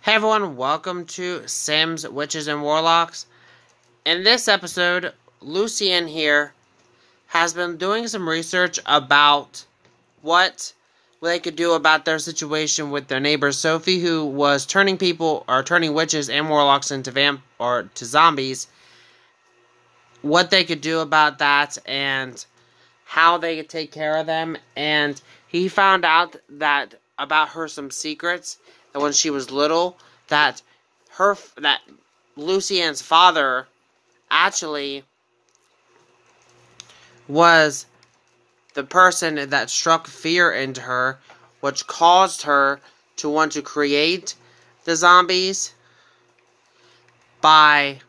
Hey everyone, welcome to Sims, Witches, and Warlocks. In this episode, Lucian here has been doing some research about what they could do about their situation with their neighbor Sophie, who was turning witches and warlocks into zombies. What they could do about that and how they could take care of them. And he found out that about her some secrets that when she was little, that Lucian's father actually was the person that struck fear into her, which caused her to want to create the zombies by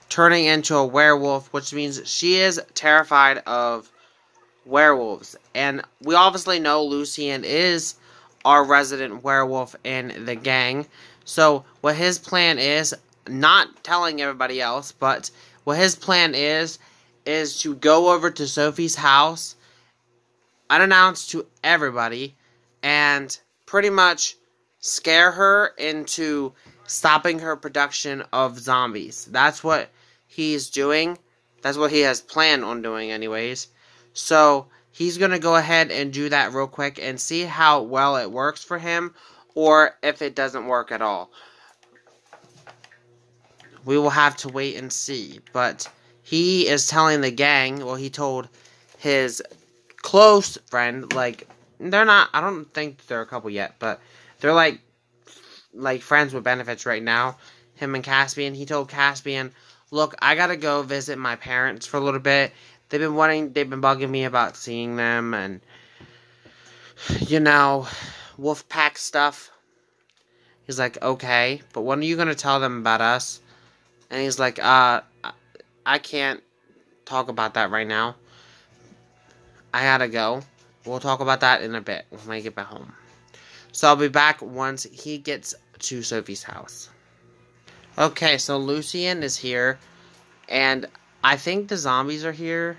turning into a werewolf, which means she is terrified of werewolves. And we obviously know Lucian is our resident werewolf in the gang. So what his plan is, not telling everybody else, but what his plan is to go over to Sophie's house, unannounced to everybody, and pretty much scare her into stopping her production of zombies. That's what he's doing. That's what he has planned on doing anyways. So he's going to go ahead and do that real quick and see how well it works for him or if it doesn't work at all. We will have to wait and see. But he is telling the gang, well, he told his close friend, like, they're not, I don't think they're a couple yet, but they're like friends with benefits right now, him and Caspian. He told Caspian, look, I gotta go visit my parents for a little bit. They've been bugging me about seeing them and, wolf pack stuff. He's like, okay, but when are you gonna tell them about us? And he's like, I can't talk about that right now. I gotta go. We'll talk about that in a bit when I get back home. So I'll be back once he gets to Sophie's house. Okay, so Lucian is here, and I think the zombies are here,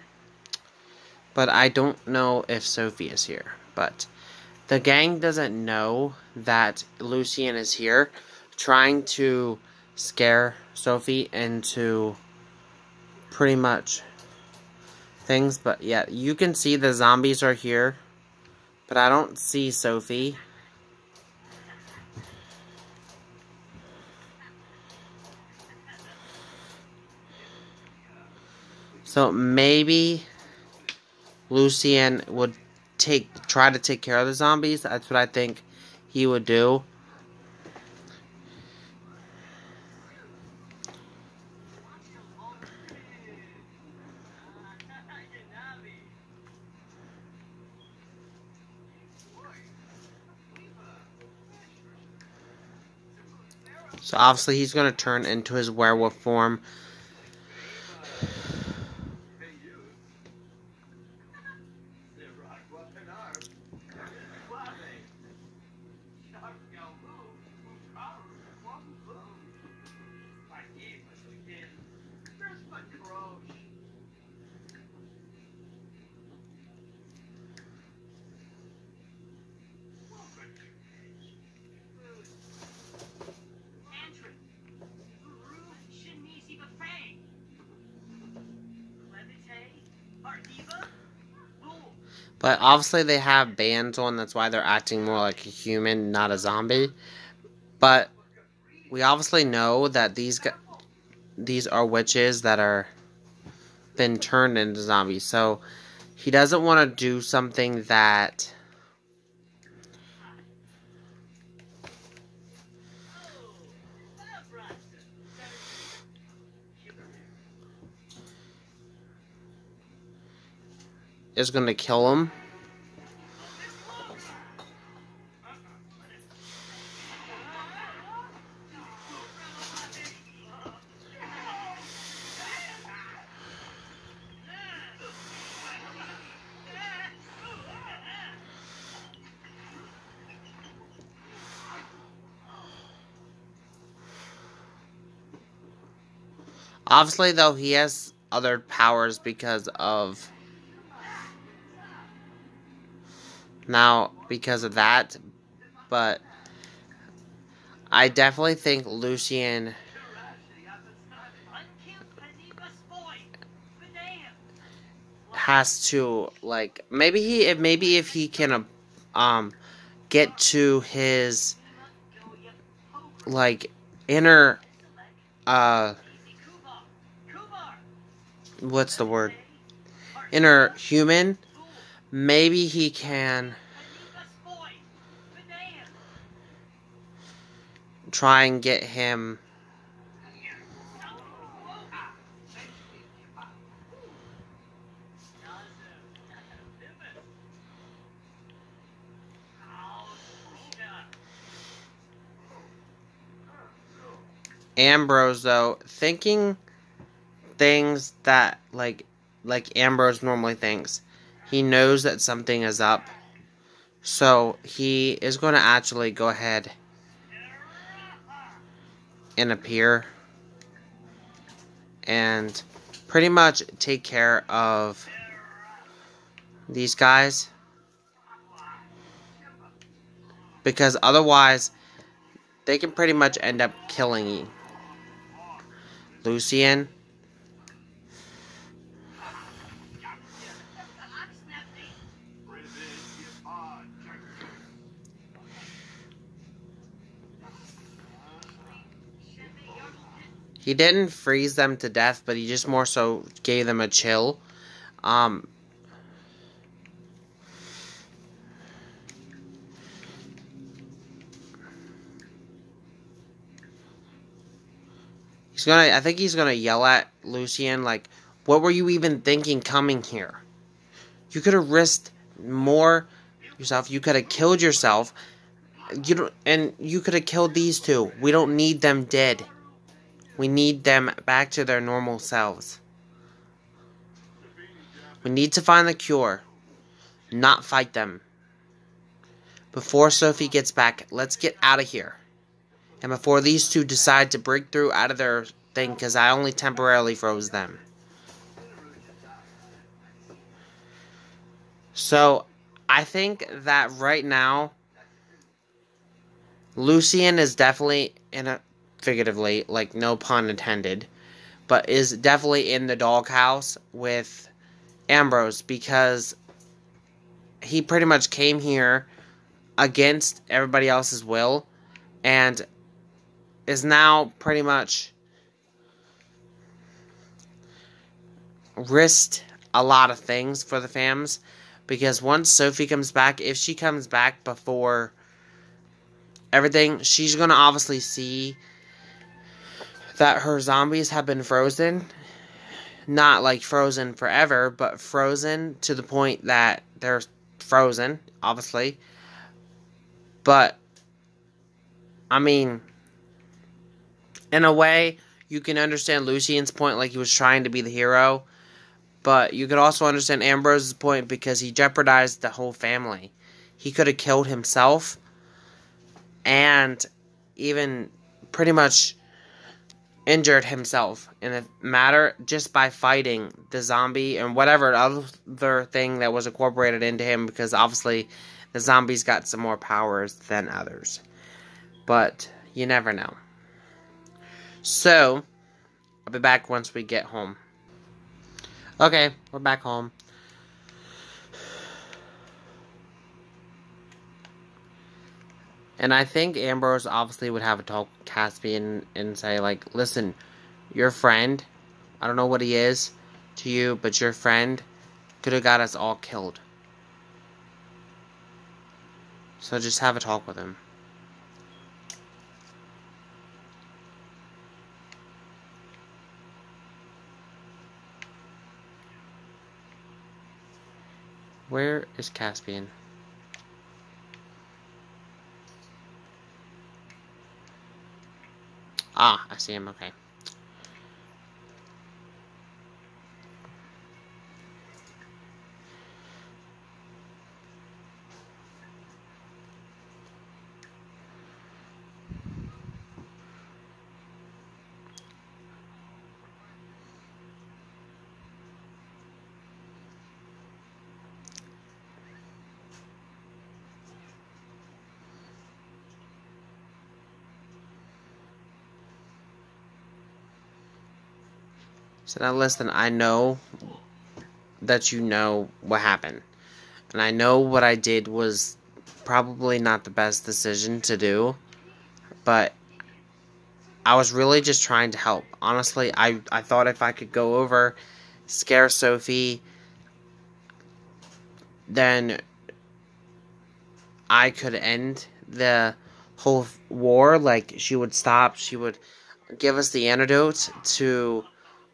but I don't know if Sophie is here. But the gang doesn't know that Lucian is here, trying to scare Sophie into pretty much things. But yeah, you can see the zombies are here, but I don't see Sophie. So maybe Lucian would try to take care of the zombies. That's what I think he would do. So obviously he's going to turn into his werewolf form. But obviously they have bands on, that's why they're acting more like a human, not a zombie. But we obviously know that these are witches that are been turned into zombies. So he doesn't want to do something that is going to kill him. Obviously, though, he has other powers because of now because of that, but I definitely think Lucian has to, like, maybe if he can get to his, like, inner what's the word, inner human, maybe he can try and get him Ambrose, though, thinking things that like Ambrose normally thinks. He knows that something is up. So he is going to actually go ahead and appear and pretty much take care of these guys, because otherwise they can pretty much end up killing Lucian. He didn't freeze them to death, but he just more so gave them a chill. I think he's gonna yell at Lucian, like, what were you even thinking coming here? You could have risked more yourself. You could have killed yourself. And you could have killed these two. We don't need them dead. We need them back to their normal selves. We need to find the cure, not fight them. Before Sophie gets back, let's get out of here. And before these two decide to break through out of their thing, because I only temporarily froze them. So, I think that right now, Lucian is definitely figuratively, like, no pun intended, but is definitely in the doghouse with Ambrose, because he pretty much came here against everybody else's will and is now pretty much risked a lot of things for the fams, because once Sophie comes back, if she comes back before everything, she's gonna obviously see that her zombies have been frozen. Not like frozen forever, but frozen to the point that they're frozen, obviously. But, I mean, in a way, you can understand Lucian's point, like he was trying to be the hero. But you could also understand Ambrose's point, because he jeopardized the whole family. He could have killed himself and even pretty much injured himself in a matter just by fighting the zombie and whatever other thing that was incorporated into him, because obviously the zombies got some more powers than others. But you never know. So, I'll be back once we get home. Okay, we're back home. And I think Ambrose obviously would have a talk with Caspian and say, like, listen, your friend, I don't know what he is to you, but your friend could have got us all killed. So just have a talk with him. Where is Caspian? Ah, I see him, okay. So now listen, I know that you know what happened. And I know what I did was probably not the best decision to do. But I was really just trying to help. Honestly, I thought if I could go over, scare Sophie, then I could end the whole war. Like, she would stop. She would give us the antidote to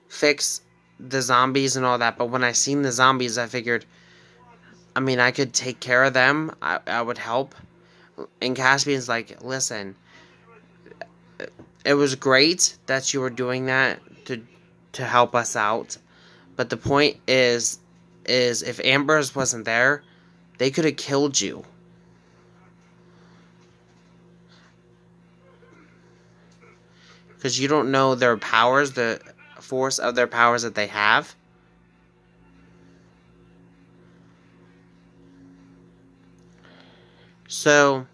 fix the zombies and all that. But when I seen the zombies, I figured, I mean, I could take care of them. I would help. And Caspian's like, listen, it was great that you were doing that to help us out. But the point is if Ambrose wasn't there, they could have killed you. Because you don't know their powers, the force of their powers that they have. So,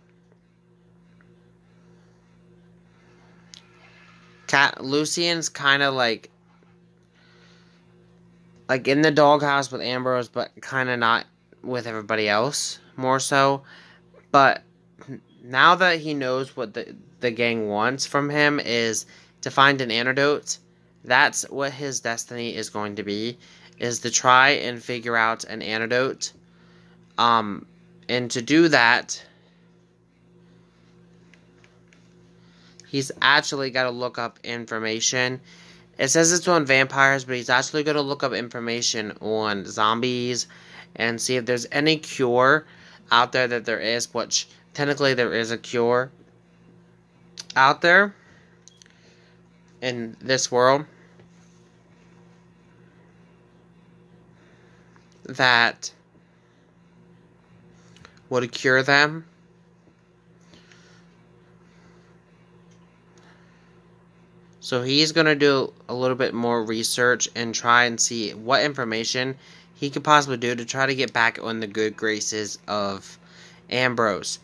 Lucian's kind of like in the doghouse with Ambrose, but kind of not with everybody else, more so. But now that he knows what the gang wants from him is to find an antidote, that's what his destiny is going to be, is to try and figure out an antidote. And to do that, he's actually got to look up information. It says it's on vampires, but he's actually going to look up information on zombies and see if there's any cure out there that there is, which technically there is a cure out there in this world that would cure them. So he's going to do a little bit more research and try and see what information he could possibly do to try to get back on the good graces of Ambrose.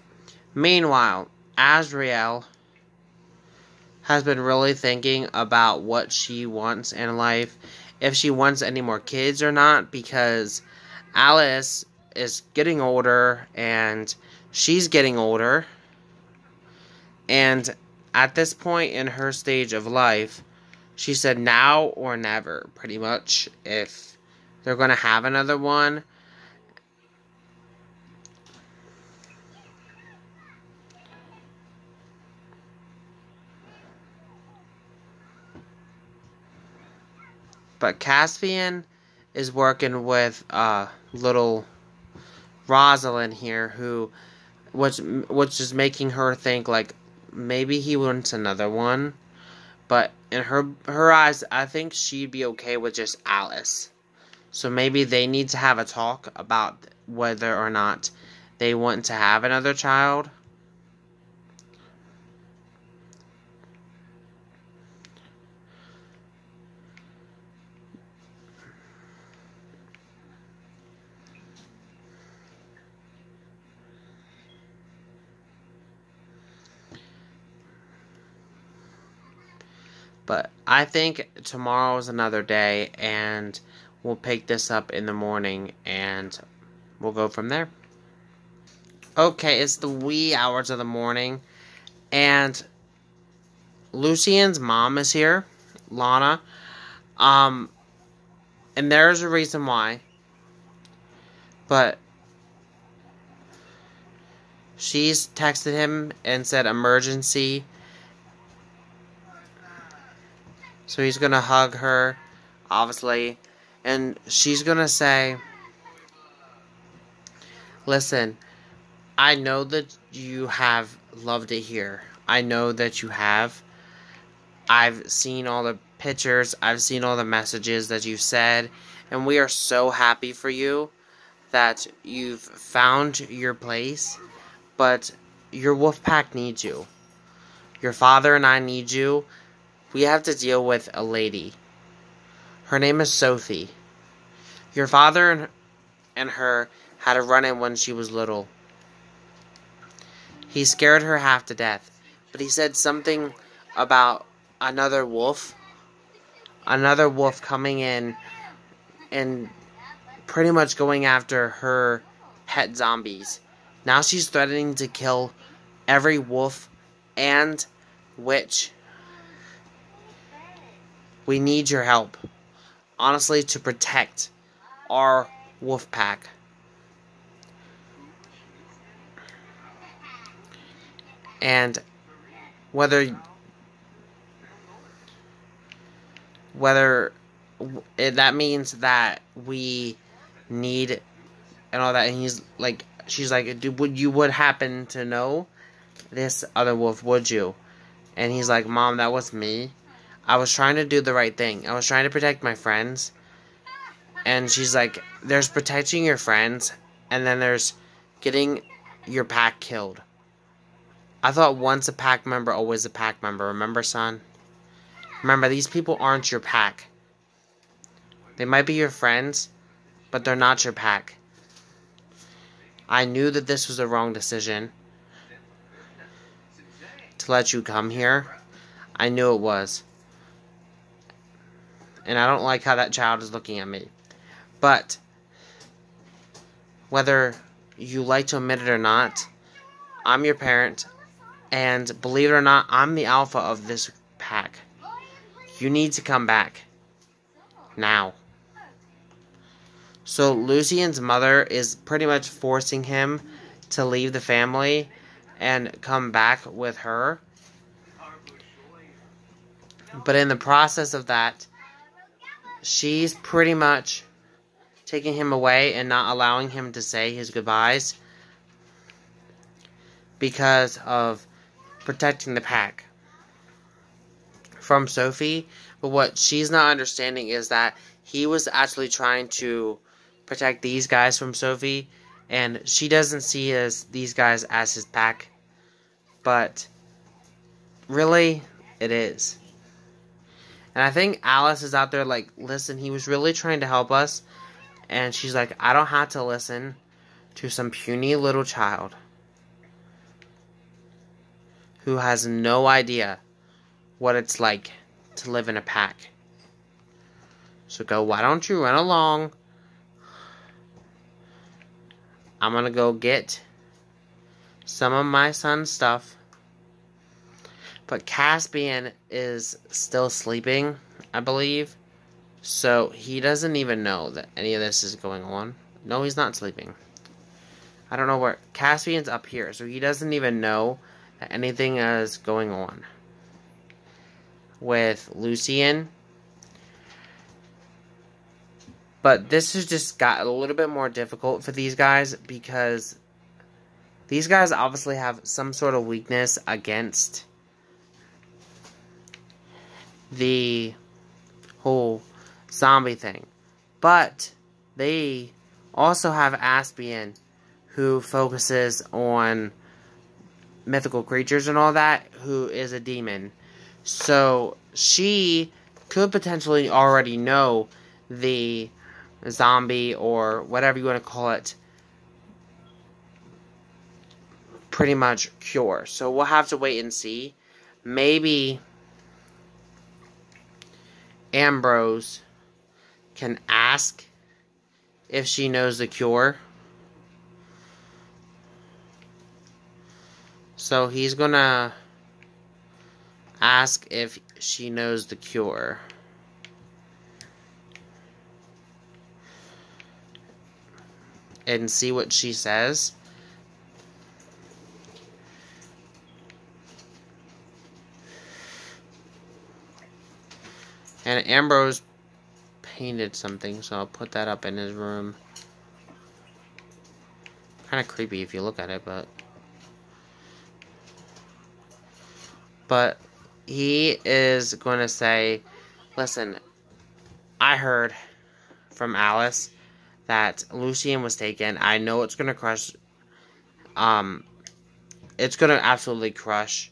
Meanwhile, Azrael has been really thinking about what she wants in life, if she wants any more kids or not, because Alice is getting older and she's getting older, and at this point in her stage of life, she said now or never, pretty much, if they're going to have another one. But Caspian is working with little Rosalind here, which is making her think like maybe he wants another one. But in her eyes, I think she'd be okay with just Alice. So maybe they need to have a talk about whether or not they want to have another child. But I think tomorrow is another day, and we'll pick this up in the morning, and we'll go from there. Okay, it's the wee hours of the morning, and Lucian's mom is here, Lana. And there's a reason why. But she's texted him and said emergency. So he's going to hug her, obviously. And she's going to say, listen, I know that you have loved it here. I know that you have. I've seen all the pictures. I've seen all the messages that you've said. And we are so happy for you that you've found your place. But your wolf pack needs you. Your father and I need you. We have to deal with a lady. Her name is Sophie. Your father and her had a run-in when she was little. He scared her half to death. But he said something about another wolf another wolf coming in and pretty much going after her pet zombies. Now she's threatening to kill every wolf and witch. We need your help, honestly, to protect our wolf pack. And whether that means that we need and all that, and she's like, you would happen to know this other wolf, would you? And he's like, Mom, that was me. I was trying to do the right thing. I was trying to protect my friends. And she's like, there's protecting your friends, and then there's getting your pack killed. I thought once a pack member, always a pack member. Remember, son? Remember, these people aren't your pack. They might be your friends, but they're not your pack. I knew that this was a wrong decision to let you come here. I knew it was. And I don't like how that child is looking at me. But whether you like to admit it or not, I'm your parent. And believe it or not, I'm the alpha of this pack. You need to come back. Now. So Lucian's mother is pretty much forcing him to leave the family and come back with her. But in the process of that, she's pretty much taking him away and not allowing him to say his goodbyes because of protecting the pack from Sophie. But what she's not understanding is that he was actually trying to protect these guys from Sophie, and she doesn't see these guys as his pack, but really it is. And I think Alice is out there like, listen, he was really trying to help us. And she's like, I don't have to listen to some puny little child who has no idea what it's like to live in a pack. So why don't you run along? I'm gonna go get some of my son's stuff. But Caspian is still sleeping, I believe. So he doesn't even know that any of this is going on. No, he's not sleeping. I don't know where. Caspian's up here, so he doesn't even know that anything is going on with Lucian. But this has just got a little bit more difficult for these guys because these guys obviously have some sort of weakness against the whole zombie thing. But they also have Aspian, who focuses on mythical creatures and all that, who is a demon. So she could potentially already know the zombie, or whatever you want to call it, pretty much cure. So we'll have to wait and see. Maybe Ambrose can ask if she knows the cure. So he's gonna ask if she knows the cure. And see what she says. And Ambrose painted something, so I'll put that up in his room. Kind of creepy if you look at it, but he is going to say, listen, I heard from Alice that Lucian was taken. I know it's going to crush, it's going to absolutely crush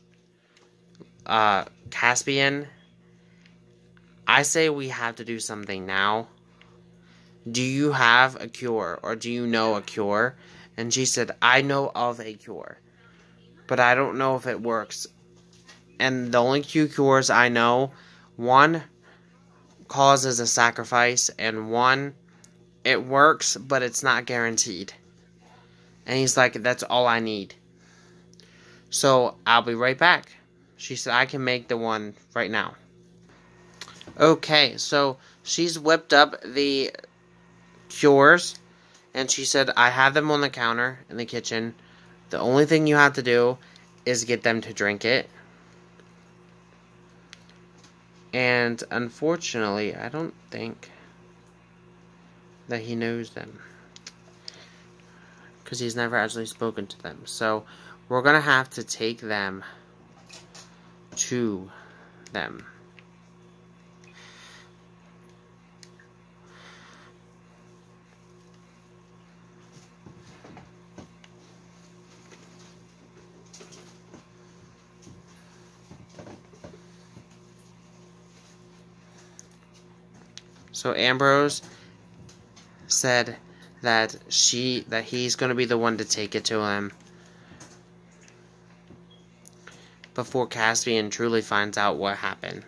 Caspian. I say we have to do something now. Do you have a cure, or do you know a cure? And she said, I know of a cure, but I don't know if it works. And the only two cures I know, one causes a sacrifice, and 1, it works, but it's not guaranteed. And he's like, that's all I need. So, I'll be right back. She said, I can make the one right now. Okay, so she's whipped up the cures, and she said, I have them on the counter in the kitchen. The only thing you have to do is get them to drink it. And unfortunately, I don't think that he knows them, because he's never actually spoken to them. So we're going to have to take them to them. So Ambrose said that he's going to be the one to take it to him before Caspian truly finds out what happened.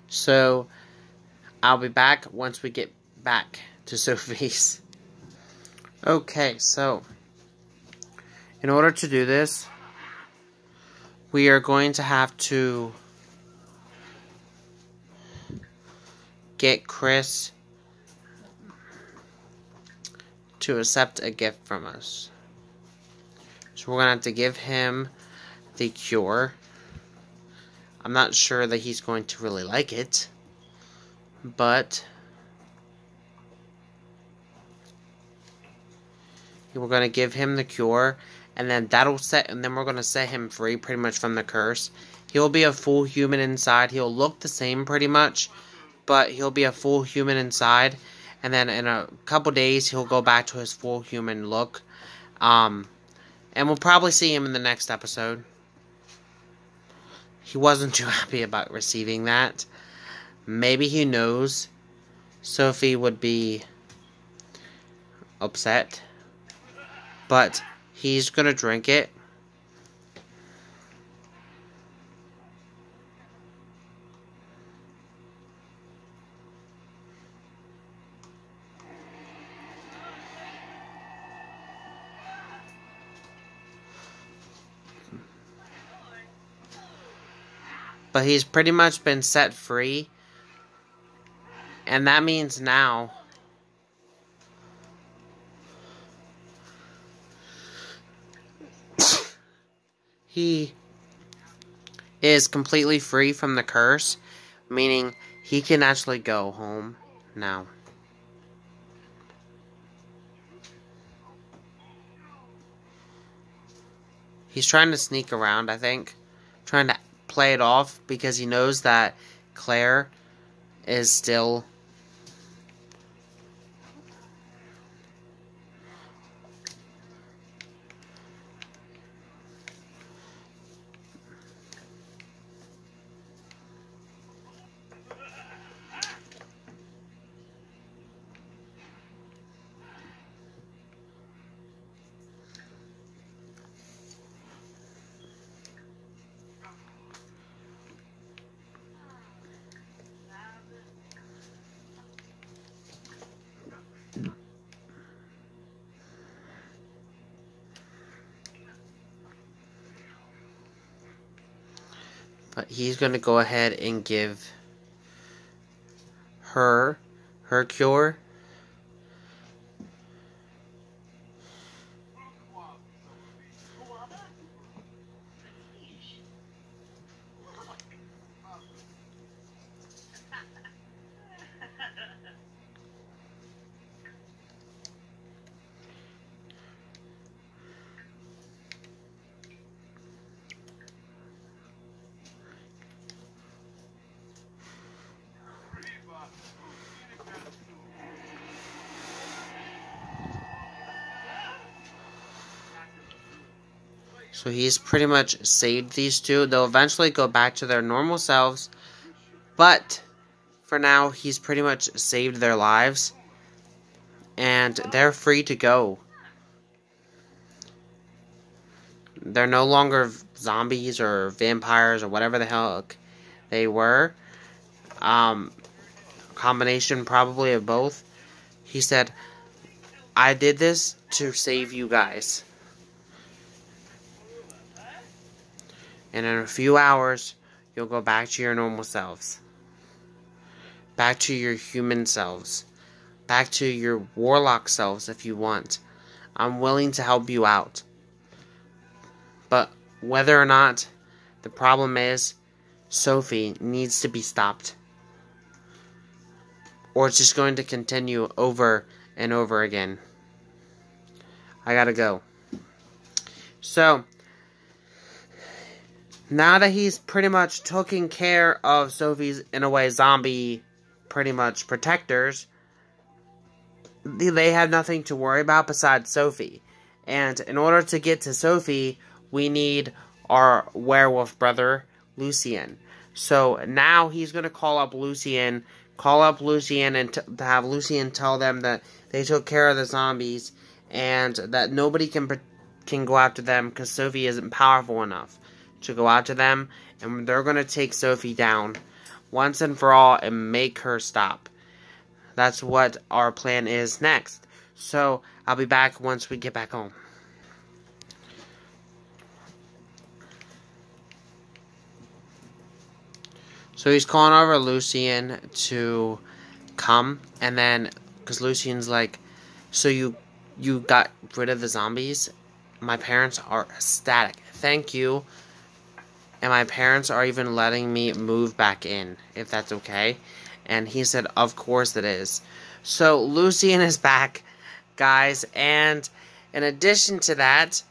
So I'll be back once we get back to Sophie's. Okay, so in order to do this, we are going to have to get Chris to accept a gift from us. So we're going to have to give him the cure. I'm not sure that he's going to really like it, but we're going to give him the cure, and then we're going to set him free pretty much from the curse. He'll be a full human inside. He'll look the same pretty much, but he'll be a full human inside, and then in a couple days he'll go back to his full human look. And we'll probably see him in the next episode. He wasn't too happy about receiving that. Maybe he knows Sophie would be upset, but he's gonna drink it. But he's pretty much been set free. And that means now he is completely free from the curse. Meaning he can actually go home now. He's trying to sneak around, I think. Trying to play it off because he knows that Claire is still but he's going to go ahead and give her cure. So he's pretty much saved these two. They'll eventually go back to their normal selves. But for now, he's pretty much saved their lives. And they're free to go. They're no longer zombies or vampires or whatever the hell they were. Combination probably of both. He said, I did this to save you guys. And in a few hours, you'll go back to your normal selves. Back to your human selves. Back to your warlock selves if you want. I'm willing to help you out. But whether or not, the problem is, Sophie needs to be stopped. Or it's just going to continue over and over again. I gotta go. So, now that he's pretty much taking care of Sophie's, in a way, zombie, pretty much, protectors, they have nothing to worry about besides Sophie. And in order to get to Sophie, we need our werewolf brother, Lucian. So now he's going to call up Lucian and to have Lucian tell them that they took care of the zombies and that nobody can go after them because Sophie isn't powerful enough to go after them, and they're going to take Sophie down once and for all and make her stop. That's what our plan is next. So I'll be back once we get back home. So he's calling over Lucian to come, and then, because Lucian's like, so you got rid of the zombies? My parents are ecstatic. Thank you. And my parents are even letting me move back in, if that's okay. And he said, of course it is. So Lucian is back, guys, and in addition to that,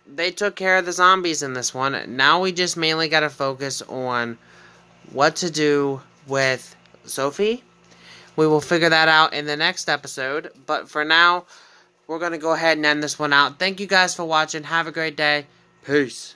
they took care of the zombies in this one. Now we just mainly got to focus on what to do with Sophie. We will figure that out in the next episode. But for now, we're going to go ahead and end this one out. Thank you guys for watching. Have a great day. Peace.